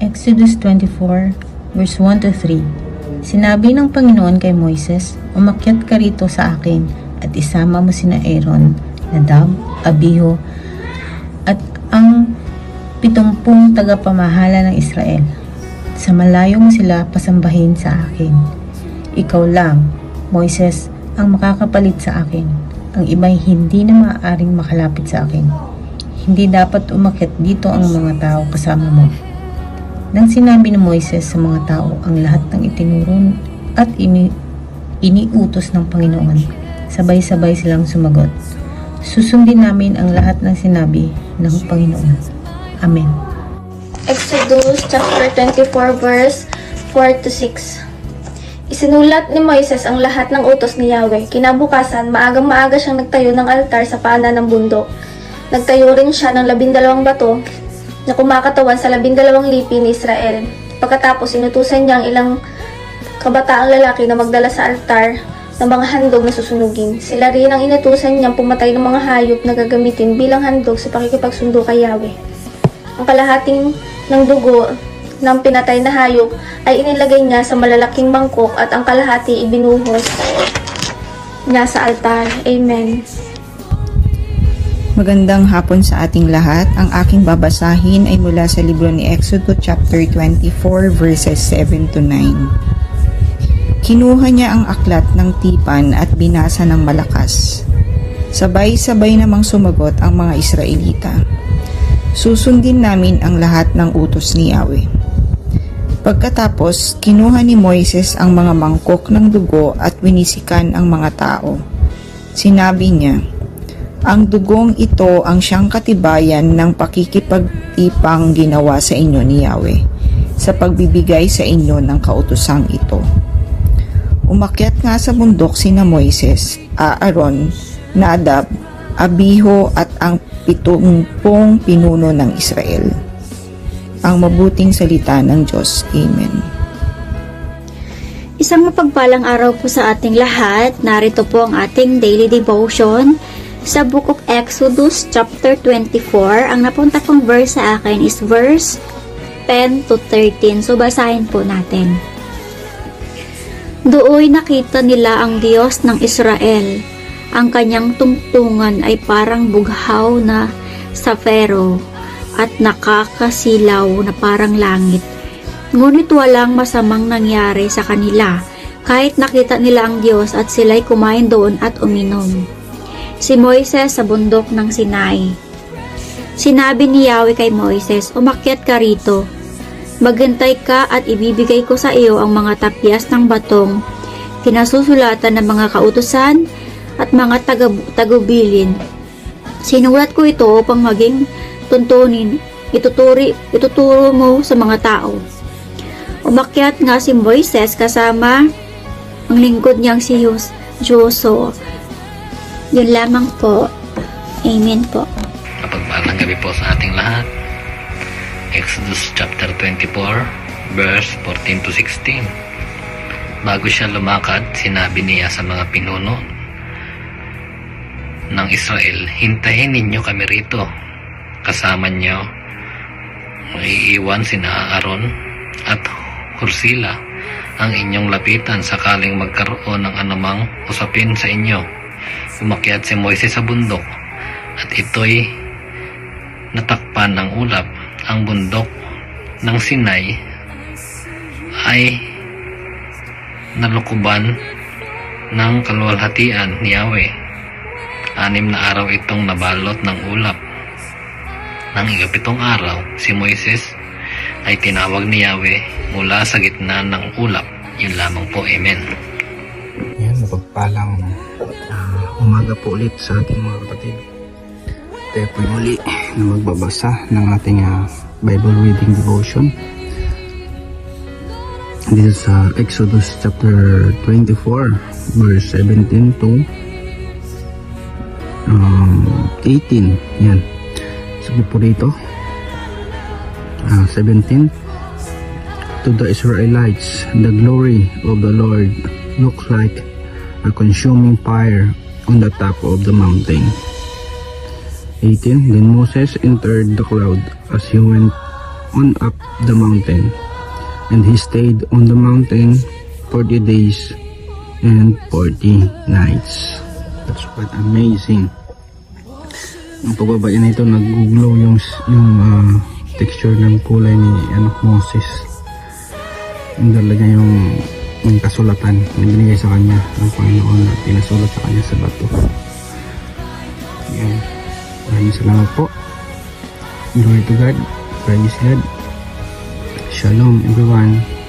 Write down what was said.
Exodus 24, verse 1 to 3. Sinabi ng Panginoon kay Moises, "Umakyat ka rito sa akin at isama mo sina Aaron, Nadab, Abihu, at ang 70 tagapamahala ng Israel. Sa malayo mo sila pasambahin sa akin. Ikaw lang, Moises, ang makakapalit sa akin. Ang iba'y hindi na maaaring makalapit sa akin. Hindi dapat umakyat dito ang mga tao kasama mo." Nang sinabi ni Moises sa mga tao ang lahat ng itinuro at iniutos ng Panginoon, sabay-sabay silang sumagot, "Susundin namin ang lahat ng sinabi ng Panginoon." Amen. Exodus chapter 24 verse 4 to 6. Isinulat ni Moises ang lahat ng utos ni Yahweh. Kinabukasan, maagang-maaga siyang nagtayo ng altar sa paanan ng bundok. Nagtayo rin siya ng 12 bato na kumakatawan sa 12 lipi ni Israel. Pagkatapos, inutusan niya ang ilang kabataang lalaki na magdala sa altar ng mga handog na susunugin. Sila rin ang inutusan niyang pumatay ng mga hayop na gagamitin bilang handog sa pakikipagsundo kay Yahweh. Ang kalahating ng dugo ng pinatay na hayop ay inilagay niya sa malalaking mangkok at ang kalahati ibinuhos niya sa altar. Amen. Magandang hapon sa ating lahat. Ang aking babasahin ay mula sa libro ni Exodus chapter 24 verses 7 to 9. Kinuha niya ang aklat ng tipan at binasa ng malakas. Sabay-sabay namang sumagot ang mga Israelita. "Susundin namin ang lahat ng utos ni Yahweh." Pagkatapos, kinuha ni Moises ang mga mangkok ng dugo at winisikan ang mga tao. Sinabi niya, "Ang dugong ito ang siyang katibayan ng pakikipagtipang ginawa sa inyo ni Yahweh sa pagbibigay sa inyo ng kautosang ito." Umakyat nga sa bundok sina Moises, Aaron, Nadab, Abihu at ang 70 pinuno ng Israel. Ang mabuting salita ng Diyos. Amen. Isang mapagpalang araw po sa ating lahat. Narito po ang ating daily devotion sa Book of Exodus chapter 24. Ang napunta pong verse sa akin is verse 10 to 13. So basahin po natin. "Dooy nakita nila ang Diyos ng Israel. Ang kanyang tungtungan ay parang bughaw na safiro at nakakasilaw na parang langit. Ngunit walang masamang nangyari sa kanila kahit nakita nila ang Diyos at sila'y kumain doon at uminom." Si Moises sa bundok ng Sinai. Sinabi ni Yahweh kay Moises, "Umakyat ka rito. Maghintay ka at ibibigay ko sa iyo ang mga tapyas ng batong kinasusulatan ng mga kautusan at mga tagubilin. Sinulat ko ito upang maging tuntunin, ituturo mo sa mga tao." Umakyat nga si Moises kasama ang lingkod niyang si Joshua. Yun lamang po. Amen po. Mapagpalang gabi po sa ating lahat. Exodus chapter 24 verse 14 to 16. Bago siya lumakad, sinabi niya sa mga pinuno ng Israel, "Hintayin ninyo kami rito. Kasama niyo maiiwan sina Aaron at Hursila ang inyong lapitan sakaling magkaroon ng anumang usapin sa inyo." Umakyat si Moises sa bundok at ito'y natakpan ng ulap. Ang bundok ng Sinai ay nalukuban ng kaluwalhatian ni Yahweh. 6 na araw itong nabalot ng ulap. Nang ika-7 araw, si Moises ay tinawag ni Yahweh mula sa gitna ng ulap. Yun lamang po. Amen. Yan, mapagpalang umaga po ulit sa ating mga kapatid. Tayo po muli na magbabasa ng ating Bible reading devotion dito sa Exodus chapter 24 verse 17 to 18. Yan, sabi po dito 17, "To the Israelites, the glory of the Lord looks like a consuming fire on the top of the mountain." 18, "Then Moses entered the cloud as he went on up the mountain. And he stayed on the mountain 40 days and 40 nights. That's quite amazing. Ang pagbaba na ito, nag-glow yung texture ng kulay ni Moses. Yung dala niya yung kasulatan na binigay sa kanya ng Panginoon na pinasulat sa kanya sa bato. Yan. Maraming salamat po. Glory to God. Praise God. Shalom everyone.